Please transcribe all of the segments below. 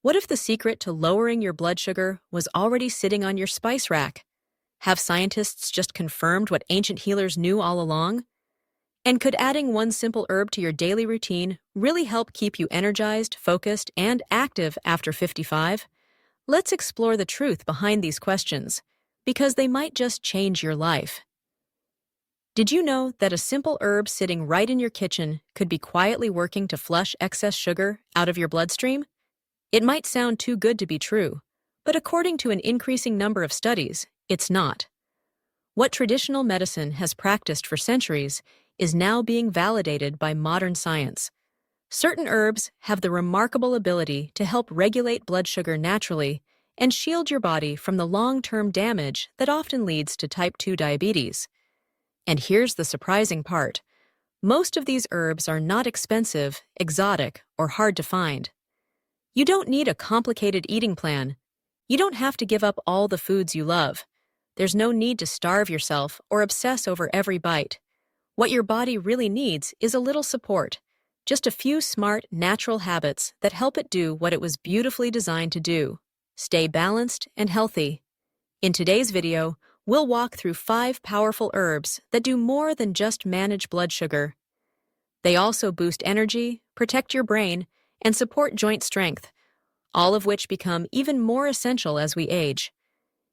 What if the secret to lowering your blood sugar was already sitting on your spice rack? Have scientists just confirmed what ancient healers knew all along? And could adding one simple herb to your daily routine really help keep you energized, focused, and active after 55? Let's explore the truth behind these questions, because they might just change your life. Did you know that a simple herb sitting right in your kitchen could be quietly working to flush excess sugar out of your bloodstream? It might sound too good to be true, but according to an increasing number of studies, it's not. What traditional medicine has practiced for centuries is now being validated by modern science. Certain herbs have the remarkable ability to help regulate blood sugar naturally and shield your body from the long-term damage that often leads to type 2 diabetes. And here's the surprising part. Most of these herbs are not expensive, exotic, or hard to find. You don't need a complicated eating plan. You don't have to give up all the foods you love. There's no need to starve yourself or obsess over every bite. What your body really needs is a little support, just a few smart, natural habits that help it do what it was beautifully designed to do: stay balanced and healthy. In today's video, we'll walk through 5 powerful herbs that do more than just manage blood sugar. They also boost energy, protect your brain, and support joint strength, all of which become even more essential as we age.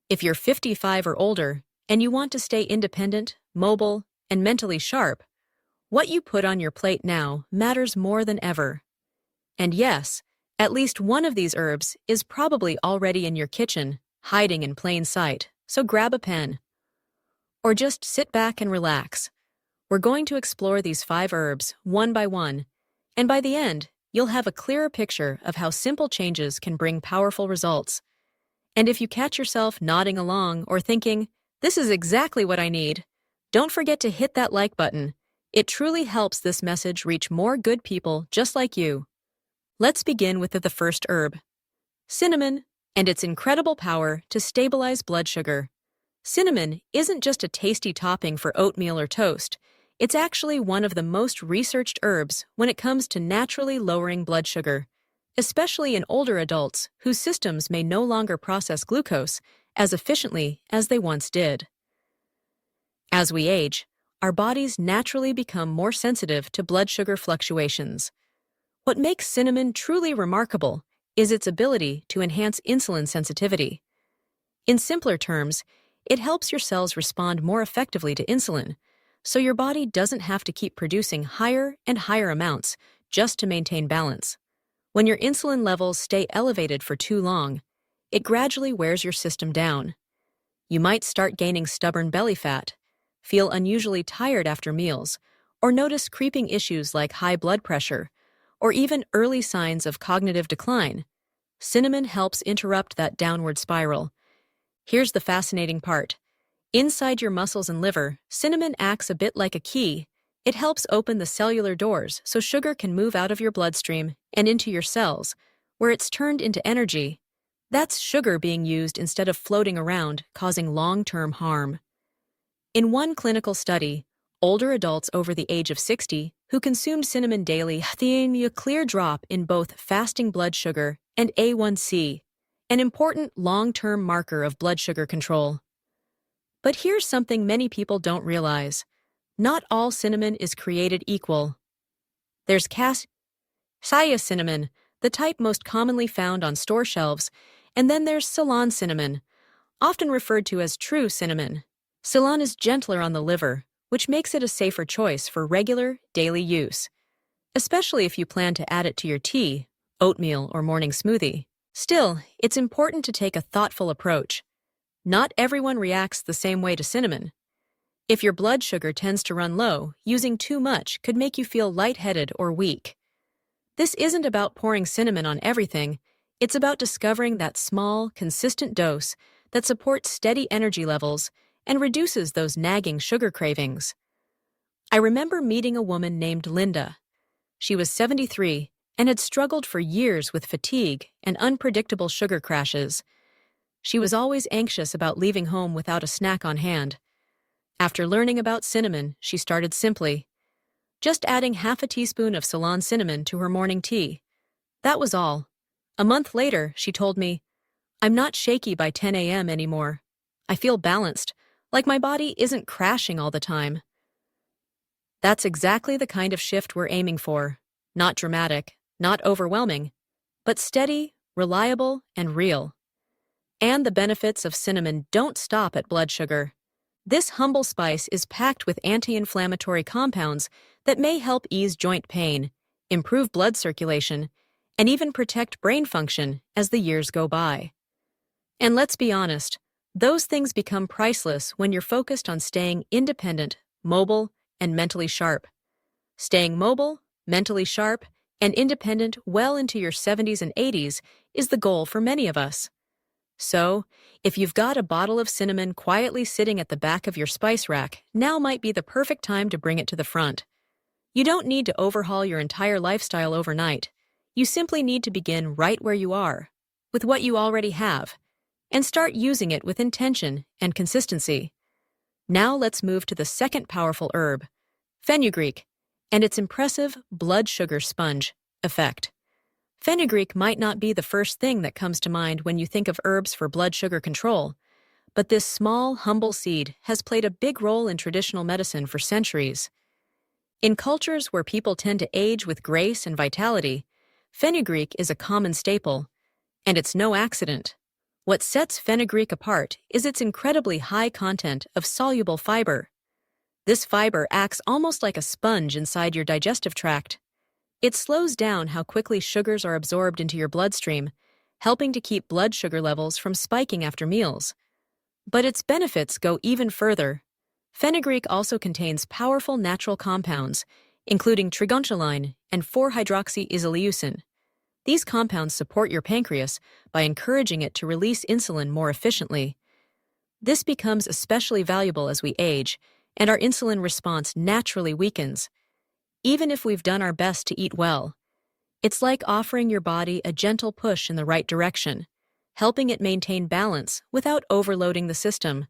If you're 55 or older and you want to stay independent, mobile, and mentally sharp, what you put on your plate now matters more than ever. And yes, at least one of these herbs is probably already in your kitchen, hiding in plain sight, so grab a pen. Or just sit back and relax. We're going to explore these 5 herbs one by one, and by the end, you'll have a clearer picture of how simple changes can bring powerful results. And if you catch yourself nodding along or thinking, "This is exactly what I need," don't forget to hit that like button. It truly helps this message reach more good people just like you. Let's begin with the first herb, cinnamon, and its incredible power to stabilize blood sugar. Cinnamon isn't just a tasty topping for oatmeal or toast. It's actually one of the most researched herbs when it comes to naturally lowering blood sugar, especially in older adults whose systems may no longer process glucose as efficiently as they once did. As we age, our bodies naturally become more sensitive to blood sugar fluctuations. What makes cinnamon truly remarkable is its ability to enhance insulin sensitivity. In simpler terms, it helps your cells respond more effectively to insulin, so your body doesn't have to keep producing higher and higher amounts just to maintain balance. When your insulin levels stay elevated for too long, it gradually wears your system down. You might start gaining stubborn belly fat, feel unusually tired after meals, or notice creeping issues like high blood pressure, or even early signs of cognitive decline. Cinnamon helps interrupt that downward spiral. Here's the fascinating part. Inside your muscles and liver, cinnamon acts a bit like a key. It helps open the cellular doors so sugar can move out of your bloodstream and into your cells, where it's turned into energy. That's sugar being used instead of floating around, causing long-term harm. In one clinical study, older adults over the age of 60 who consumed cinnamon daily had a clear drop in both fasting blood sugar and A1C, an important long-term marker of blood sugar control. But here's something many people don't realize. Not all cinnamon is created equal. There's cassia cinnamon, the type most commonly found on store shelves, and then there's Ceylon cinnamon, often referred to as true cinnamon. Ceylon is gentler on the liver, which makes it a safer choice for regular, daily use, especially if you plan to add it to your tea, oatmeal, or morning smoothie. Still, it's important to take a thoughtful approach. Not everyone reacts the same way to cinnamon. If your blood sugar tends to run low, using too much could make you feel lightheaded or weak. This isn't about pouring cinnamon on everything. It's about discovering that small, consistent dose that supports steady energy levels and reduces those nagging sugar cravings. I remember meeting a woman named Linda. She was 73 and had struggled for years with fatigue and unpredictable sugar crashes. She was always anxious about leaving home without a snack on hand. After learning about cinnamon, she started simply, just adding half a teaspoon of Ceylon cinnamon to her morning tea. That was all. A month later, she told me, "I'm not shaky by 10 a.m. anymore. I feel balanced, like my body isn't crashing all the time." That's exactly the kind of shift we're aiming for. Not dramatic, not overwhelming, but steady, reliable, and real. And the benefits of cinnamon don't stop at blood sugar. This humble spice is packed with anti-inflammatory compounds that may help ease joint pain, improve blood circulation, and even protect brain function as the years go by. And let's be honest, those things become priceless when you're focused on staying independent, mobile, and mentally sharp. Staying mobile, mentally sharp, and independent well into your 70s and 80s is the goal for many of us. So, if you've got a bottle of cinnamon quietly sitting at the back of your spice rack, now might be the perfect time to bring it to the front. You don't need to overhaul your entire lifestyle overnight. You simply need to begin right where you are, with what you already have, and start using it with intention and consistency. Now let's move to the second powerful herb, fenugreek, and its impressive blood sugar sponge effect. Fenugreek might not be the first thing that comes to mind when you think of herbs for blood sugar control, but this small, humble seed has played a big role in traditional medicine for centuries. In cultures where people tend to age with grace and vitality, fenugreek is a common staple, and it's no accident. What sets fenugreek apart is its incredibly high content of soluble fiber. This fiber acts almost like a sponge inside your digestive tract. It slows down how quickly sugars are absorbed into your bloodstream, helping to keep blood sugar levels from spiking after meals. But its benefits go even further. Fenugreek also contains powerful natural compounds, including trigoncholine and 4-hydroxyisoleucine. These compounds support your pancreas by encouraging it to release insulin more efficiently. This becomes especially valuable as we age, and our insulin response naturally weakens. Even if we've done our best to eat well, it's like offering your body a gentle push in the right direction, helping it maintain balance without overloading the system.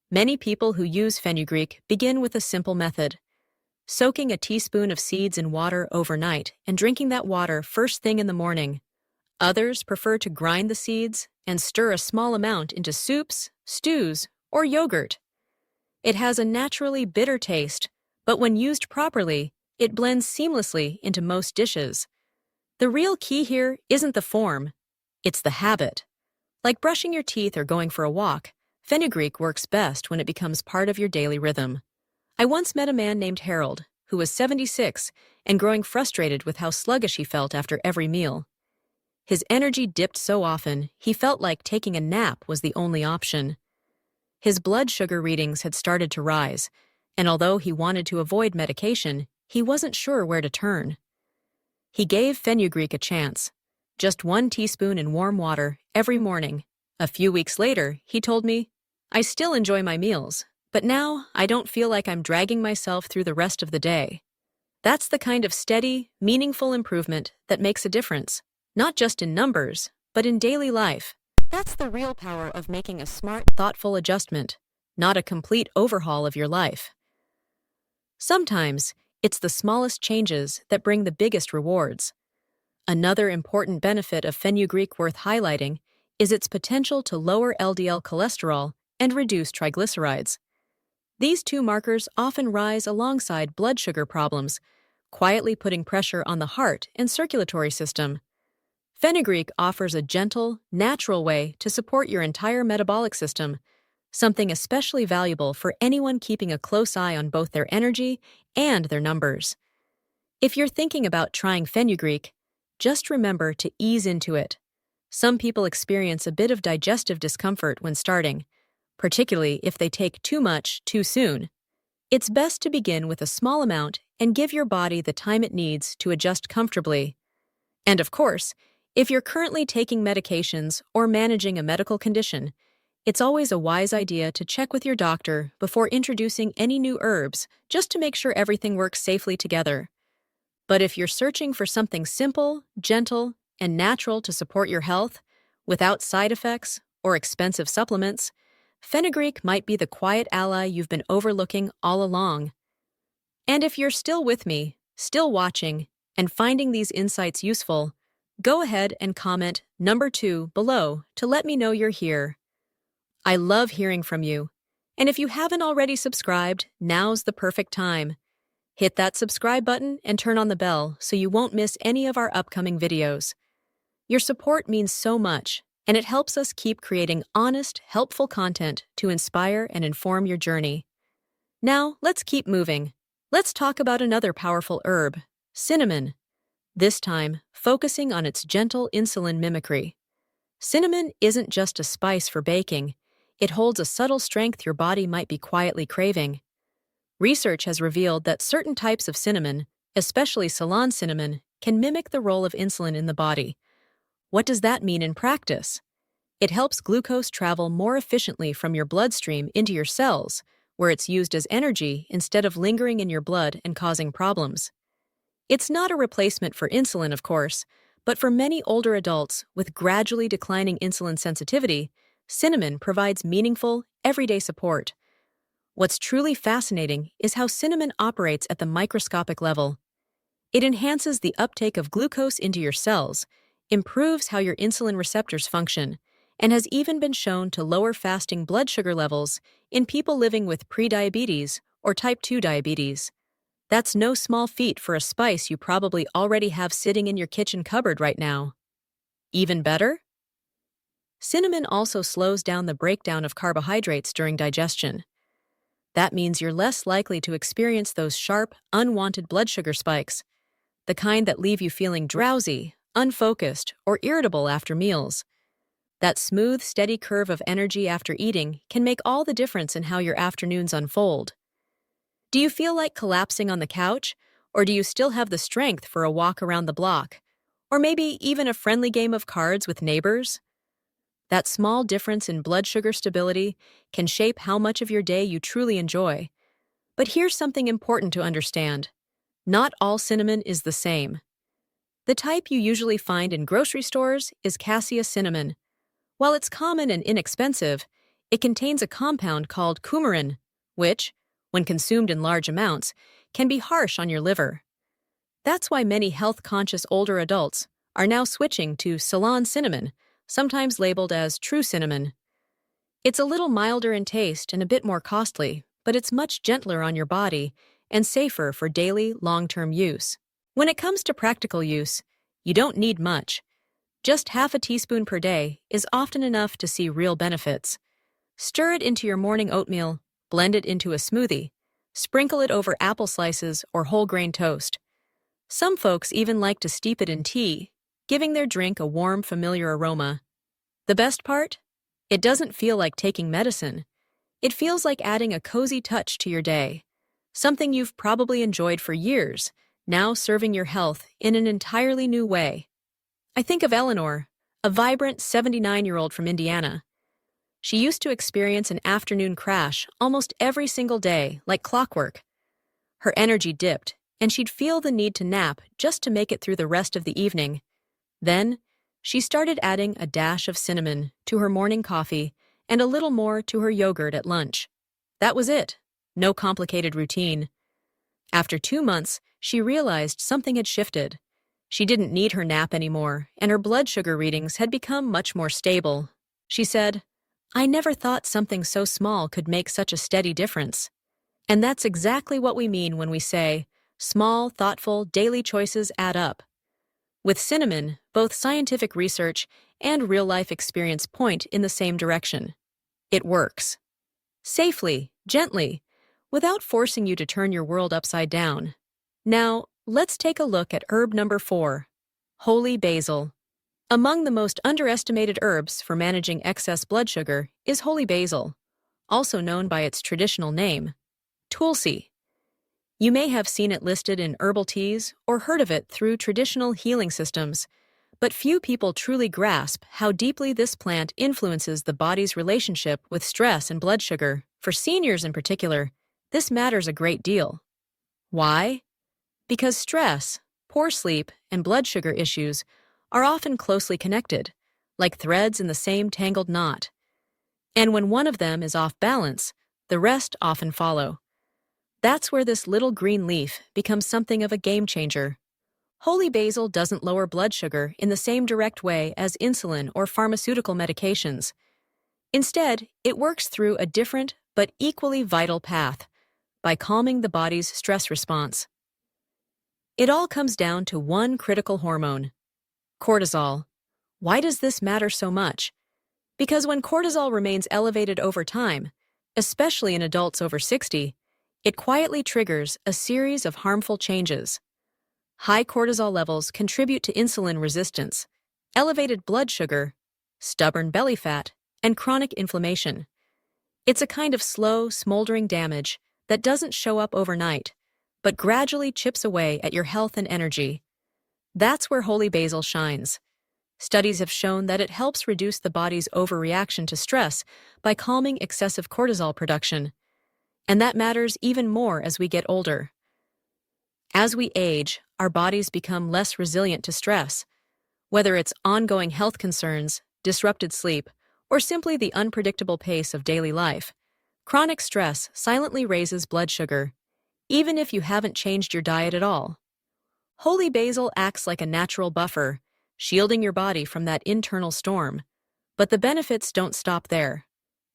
Many people who use fenugreek begin with a simple method: soaking a teaspoon of seeds in water overnight and drinking that water first thing in the morning. Others prefer to grind the seeds and stir a small amount into soups, stews, or yogurt. It has a naturally bitter taste, but when used properly, it blends seamlessly into most dishes. The real key here isn't the form, it's the habit. Like brushing your teeth or going for a walk, fenugreek works best when it becomes part of your daily rhythm. I once met a man named Harold, who was 76 and growing frustrated with how sluggish he felt after every meal. His energy dipped so often, he felt like taking a nap was the only option. His blood sugar readings had started to rise, and although he wanted to avoid medication, he wasn't sure where to turn. He gave fenugreek a chance, just 1 teaspoon in warm water every morning. A few weeks later, he told me, "I still enjoy my meals, but now I don't feel like I'm dragging myself through the rest of the day." That's the kind of steady, meaningful improvement that makes a difference, not just in numbers, but in daily life. That's the real power of making a smart, thoughtful adjustment, not a complete overhaul of your life. Sometimes, it's the smallest changes that bring the biggest rewards. Another important benefit of fenugreek worth highlighting is its potential to lower LDL cholesterol and reduce triglycerides. These two markers often rise alongside blood sugar problems, quietly putting pressure on the heart and circulatory system. Fenugreek offers a gentle, natural way to support your entire metabolic system, something especially valuable for anyone keeping a close eye on both their energy and their numbers. If you're thinking about trying fenugreek, just remember to ease into it. Some people experience a bit of digestive discomfort when starting, particularly if they take too much too soon. It's best to begin with a small amount and give your body the time it needs to adjust comfortably. And of course, if you're currently taking medications or managing a medical condition, it's always a wise idea to check with your doctor before introducing any new herbs, just to make sure everything works safely together. But if you're searching for something simple, gentle, and natural to support your health, without side effects or expensive supplements, fenugreek might be the quiet ally you've been overlooking all along. And if you're still with me, still watching, and finding these insights useful, Go ahead and comment number 2 below to let me know you're here. I love hearing from you. And if you haven't already subscribed, now's the perfect time. Hit that subscribe button and turn on the bell so you won't miss any of our upcoming videos. Your support means so much, and it helps us keep creating honest, helpful content to inspire and inform your journey. Now, let's keep moving. Let's talk about another powerful herb, cinnamon. This time, focusing on its gentle insulin mimicry. Cinnamon isn't just a spice for baking. It holds a subtle strength your body might be quietly craving. Research has revealed that certain types of cinnamon, especially Ceylon cinnamon, can mimic the role of insulin in the body. What does that mean in practice? It helps glucose travel more efficiently from your bloodstream into your cells, where it's used as energy instead of lingering in your blood and causing problems. It's not a replacement for insulin, of course, but for many older adults with gradually declining insulin sensitivity, cinnamon provides meaningful, everyday support. What's truly fascinating is how cinnamon operates at the microscopic level. It enhances the uptake of glucose into your cells, improves how your insulin receptors function, and has even been shown to lower fasting blood sugar levels in people living with prediabetes or type 2 diabetes. That's no small feat for a spice you probably already have sitting in your kitchen cupboard right now. Even better? Cinnamon also slows down the breakdown of carbohydrates during digestion. That means you're less likely to experience those sharp, unwanted blood sugar spikes, the kind that leave you feeling drowsy, unfocused, or irritable after meals. That smooth, steady curve of energy after eating can make all the difference in how your afternoons unfold. Do you feel like collapsing on the couch, or do you still have the strength for a walk around the block? Or maybe even a friendly game of cards with neighbors? That small difference in blood sugar stability can shape how much of your day you truly enjoy. But here's something important to understand. Not all cinnamon is the same. The type you usually find in grocery stores is cassia cinnamon. While it's common and inexpensive, it contains a compound called coumarin, which, when consumed in large amounts, can be harsh on your liver. That's why many health-conscious older adults are now switching to Ceylon cinnamon, sometimes labeled as true cinnamon. It's a little milder in taste and a bit more costly, but it's much gentler on your body and safer for daily, long-term use. When it comes to practical use, you don't need much. Just half a teaspoon per day is often enough to see real benefits. Stir it into your morning oatmeal, blend it into a smoothie, sprinkle it over apple slices or whole grain toast. Some folks even like to steep it in tea, giving their drink a warm, familiar aroma. The best part? It doesn't feel like taking medicine. It feels like adding a cozy touch to your day. Something you've probably enjoyed for years, now serving your health in an entirely new way. I think of Eleanor, a vibrant 79-year-old from Indiana. She used to experience an afternoon crash almost every single day, like clockwork. Her energy dipped, and she'd feel the need to nap just to make it through the rest of the evening. Then, she started adding a dash of cinnamon to her morning coffee and a little more to her yogurt at lunch. That was it. No complicated routine. After 2 months, she realized something had shifted. She didn't need her nap anymore, and her blood sugar readings had become much more stable. She said, "I never thought something so small could make such a steady difference." And that's exactly what we mean when we say, small, thoughtful, daily choices add up. With cinnamon, both scientific research and real-life experience point in the same direction. It works. Safely, gently, without forcing you to turn your world upside down. Now, let's take a look at herb number 4, holy basil. Among the most underestimated herbs for managing excess blood sugar is holy basil, also known by its traditional name, tulsi. You may have seen it listed in herbal teas or heard of it through traditional healing systems, but few people truly grasp how deeply this plant influences the body's relationship with stress and blood sugar. For seniors in particular, this matters a great deal. Why? Because stress, poor sleep, and blood sugar issues are often closely connected, like threads in the same tangled knot. And when one of them is off balance, the rest often follow. That's where this little green leaf becomes something of a game changer. Holy basil doesn't lower blood sugar in the same direct way as insulin or pharmaceutical medications. Instead, it works through a different but equally vital path by calming the body's stress response. It all comes down to one critical hormone: cortisol. Why does this matter so much? Because when cortisol remains elevated over time, especially in adults over 60, it quietly triggers a series of harmful changes. High cortisol levels contribute to insulin resistance, elevated blood sugar, stubborn belly fat, and chronic inflammation. It's a kind of slow, smoldering damage that doesn't show up overnight, but gradually chips away at your health and energy. That's where holy basil shines. Studies have shown that it helps reduce the body's overreaction to stress by calming excessive cortisol production. And that matters even more as we get older. As we age, our bodies become less resilient to stress. Whether it's ongoing health concerns, disrupted sleep, or simply the unpredictable pace of daily life, chronic stress silently raises blood sugar, even if you haven't changed your diet at all. Holy basil acts like a natural buffer, shielding your body from that internal storm. But the benefits don't stop there.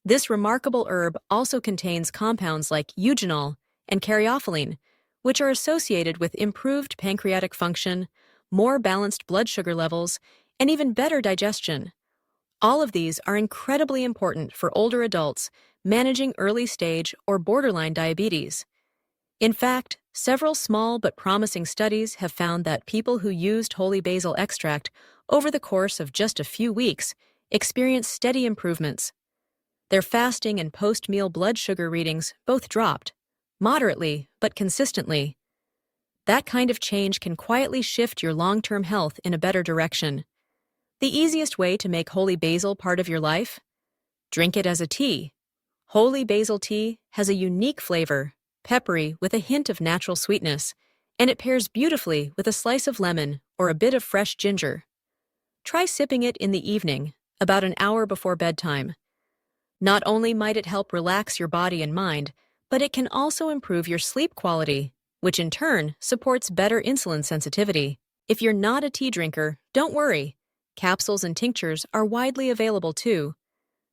This remarkable herb also contains compounds like eugenol and caryophyllene, which are associated with improved pancreatic function, more balanced blood sugar levels, and even better digestion. All of these are incredibly important for older adults managing early-stage or borderline diabetes. In fact, several small but promising studies have found that people who used holy basil extract over the course of just a few weeks experienced steady improvements. Their fasting and post-meal blood sugar readings both dropped, moderately but consistently. That kind of change can quietly shift your long-term health in a better direction. The easiest way to make holy basil part of your life? Drink it as a tea. Holy basil tea has a unique flavor, peppery with a hint of natural sweetness, and it pairs beautifully with a slice of lemon or a bit of fresh ginger. Try sipping it in the evening, about an hour before bedtime. Not only might it help relax your body and mind, but it can also improve your sleep quality, which in turn supports better insulin sensitivity. If you're not a tea drinker, don't worry. Capsules and tinctures are widely available too.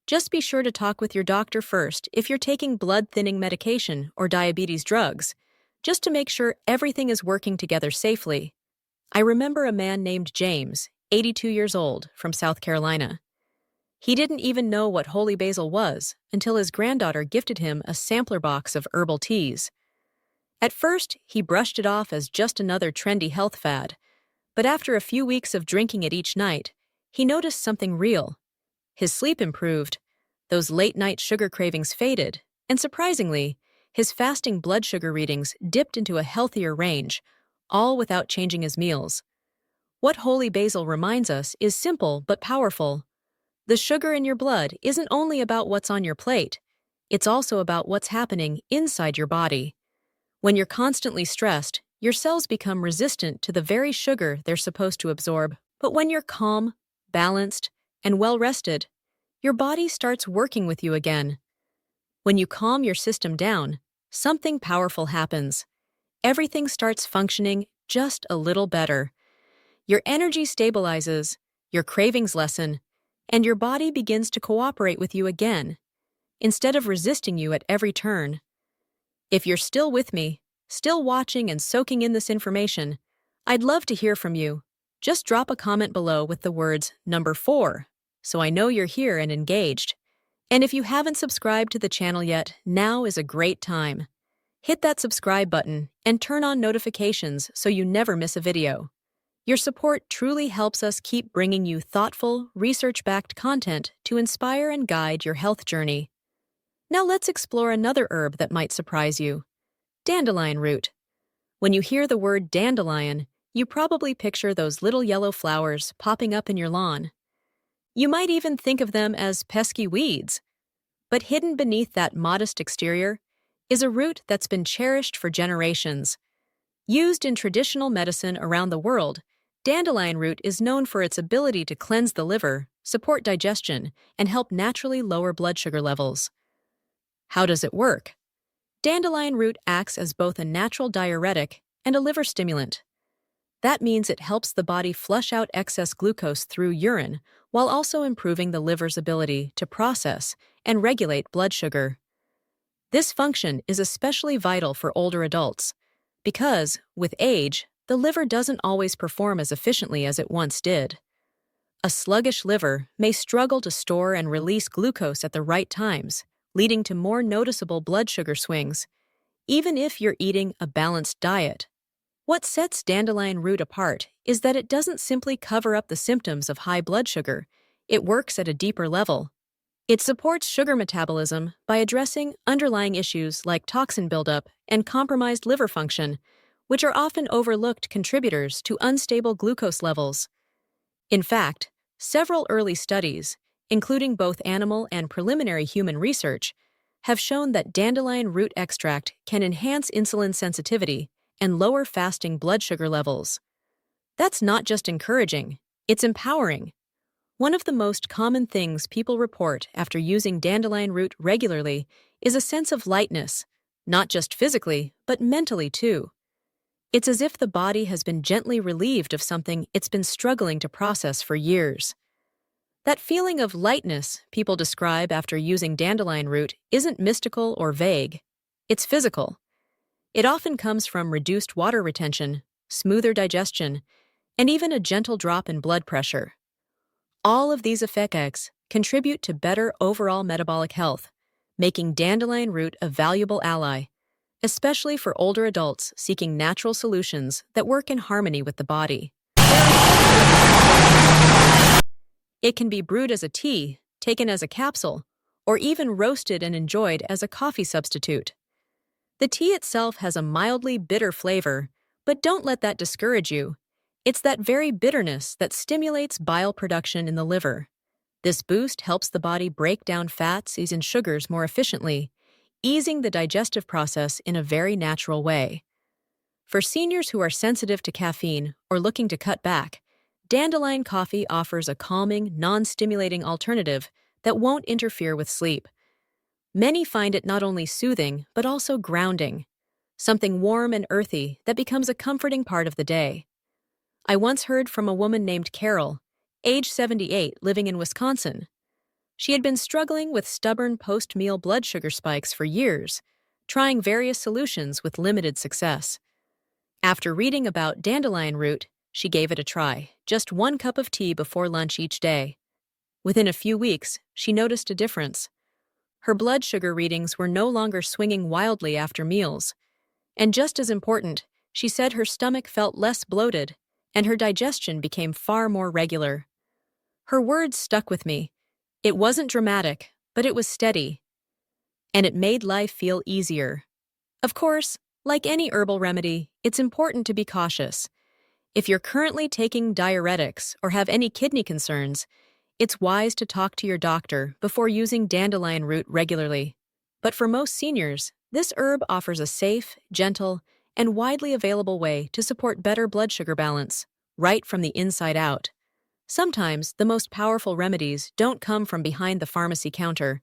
Just be sure to talk with your doctor first if you're taking blood-thinning medication or diabetes drugs, just to make sure everything is working together safely. I remember a man named James, 82 years old, from South Carolina. He didn't even know what holy basil was until his granddaughter gifted him a sampler box of herbal teas. At first, he brushed it off as just another trendy health fad, but after a few weeks of drinking it each night, he noticed something real. His sleep improved, those late-night sugar cravings faded, and surprisingly, his fasting blood sugar readings dipped into a healthier range, all without changing his meals. What holy basil reminds us is simple but powerful. The sugar in your blood isn't only about what's on your plate, it's also about what's happening inside your body. When you're constantly stressed, your cells become resistant to the very sugar they're supposed to absorb. But when you're calm, balanced, and well-rested, your body starts working with you again. When you calm your system down, something powerful happens. Everything starts functioning just a little better. Your energy stabilizes, your cravings lessen, and your body begins to cooperate with you again, instead of resisting you at every turn. If you're still with me, still watching and soaking in this information, I'd love to hear from you. Just drop a comment below with the words number 4, so I know you're here and engaged. And if you haven't subscribed to the channel yet, now is a great time. Hit that subscribe button and turn on notifications so you never miss a video. Your support truly helps us keep bringing you thoughtful, research-backed content to inspire and guide your health journey. Now let's explore another herb that might surprise you: dandelion root. When you hear the word dandelion, you probably picture those little yellow flowers popping up in your lawn. You might even think of them as pesky weeds. But hidden beneath that modest exterior is a root that's been cherished for generations. Used in traditional medicine around the world, dandelion root is known for its ability to cleanse the liver, support digestion, and help naturally lower blood sugar levels. How does it work? Dandelion root acts as both a natural diuretic and a liver stimulant. That means it helps the body flush out excess glucose through urine while also improving the liver's ability to process and regulate blood sugar. This function is especially vital for older adults because, with age, the liver doesn't always perform as efficiently as it once did. A sluggish liver may struggle to store and release glucose at the right times, leading to more noticeable blood sugar swings, even if you're eating a balanced diet. What sets dandelion root apart is that it doesn't simply cover up the symptoms of high blood sugar, it works at a deeper level. It supports sugar metabolism by addressing underlying issues like toxin buildup and compromised liver function, which are often overlooked contributors to unstable glucose levels. In fact, several early studies, including both animal and preliminary human research, have shown that dandelion root extract can enhance insulin sensitivity and lower fasting blood sugar levels. That's not just encouraging, it's empowering. One of the most common things people report after using dandelion root regularly is a sense of lightness, not just physically, but mentally too. It's as if the body has been gently relieved of something it's been struggling to process for years. That feeling of lightness people describe after using dandelion root isn't mystical or vague. It's physical. It often comes from reduced water retention, smoother digestion, and even a gentle drop in blood pressure. All of these effects contribute to better overall metabolic health, making dandelion root a valuable ally, especially for older adults seeking natural solutions that work in harmony with the body. It can be brewed as a tea, taken as a capsule, or even roasted and enjoyed as a coffee substitute. The tea itself has a mildly bitter flavor, but don't let that discourage you. It's that very bitterness that stimulates bile production in the liver. This boost helps the body break down fats and sugars more efficiently, easing the digestive process in a very natural way. For seniors who are sensitive to caffeine or looking to cut back, dandelion coffee offers a calming, non-stimulating alternative that won't interfere with sleep. Many find it not only soothing, but also grounding, something warm and earthy that becomes a comforting part of the day. I once heard from a woman named Carol, age 78, living in Wisconsin. She had been struggling with stubborn post-meal blood sugar spikes for years, trying various solutions with limited success. After reading about dandelion root, she gave it a try, just 1 cup of tea before lunch each day. Within a few weeks, she noticed a difference. Her blood sugar readings were no longer swinging wildly after meals. And just as important, she said her stomach felt less bloated, and her digestion became far more regular. Her words stuck with me. It wasn't dramatic, but it was steady. And it made life feel easier. Of course, like any herbal remedy, it's important to be cautious. If you're currently taking diuretics or have any kidney concerns, it's wise to talk to your doctor before using dandelion root regularly. But for most seniors, this herb offers a safe, gentle, and widely available way to support better blood sugar balance, right from the inside out. Sometimes the most powerful remedies don't come from behind the pharmacy counter.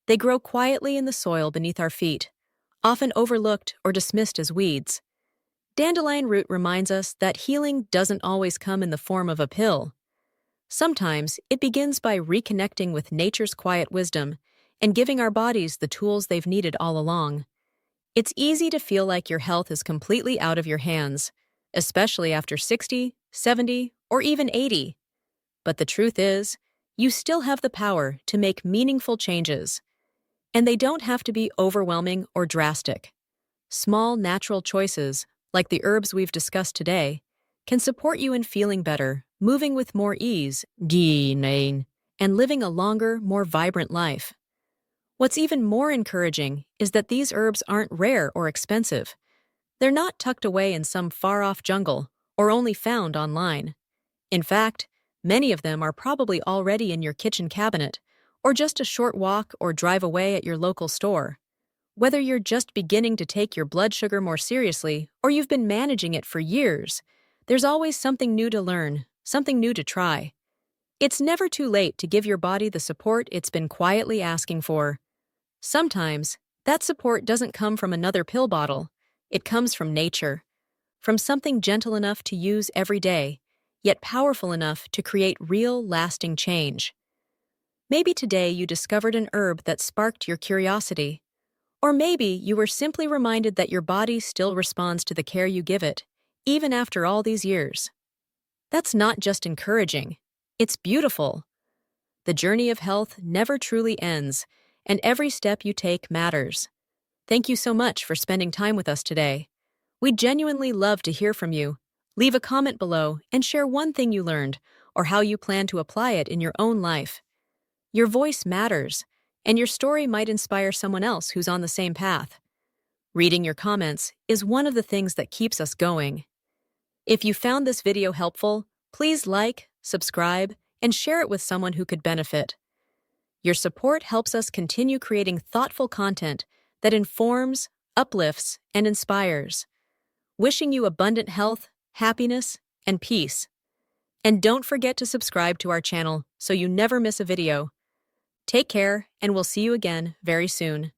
They grow quietly in the soil beneath our feet, often overlooked or dismissed as weeds. Dandelion root reminds us that healing doesn't always come in the form of a pill. Sometimes it begins by reconnecting with nature's quiet wisdom and giving our bodies the tools they've needed all along. It's easy to feel like your health is completely out of your hands, especially after 60, 70, or even 80. But the truth is, you still have the power to make meaningful changes. And they don't have to be overwhelming or drastic. Small, natural choices, like the herbs we've discussed today, can support you in feeling better, moving with more ease, and living a longer, more vibrant life. What's even more encouraging is that these herbs aren't rare or expensive. They're not tucked away in some far-off jungle or only found online. In fact, many of them are probably already in your kitchen cabinet, or just a short walk or drive away at your local store. Whether you're just beginning to take your blood sugar more seriously or you've been managing it for years, there's always something new to learn, something new to try. It's never too late to give your body the support it's been quietly asking for. Sometimes, that support doesn't come from another pill bottle. It comes from nature. from something gentle enough to use every day, yet powerful enough to create real, lasting change. Maybe today you discovered an herb that sparked your curiosity. Or maybe you were simply reminded that your body still responds to the care you give it, even after all these years. That's not just encouraging, it's beautiful. The journey of health never truly ends, and every step you take matters. Thank you so much for spending time with us today. We'd genuinely love to hear from you. Leave a comment below and share one thing you learned or how you plan to apply it in your own life. Your voice matters, and your story might inspire someone else who's on the same path. Reading your comments is one of the things that keeps us going. If you found this video helpful, please like, subscribe, and share it with someone who could benefit. Your support helps us continue creating thoughtful content that informs, uplifts, and inspires. Wishing you abundant health, happiness, and peace. And don't forget to subscribe to our channel so you never miss a video. Take care, and we'll see you again very soon.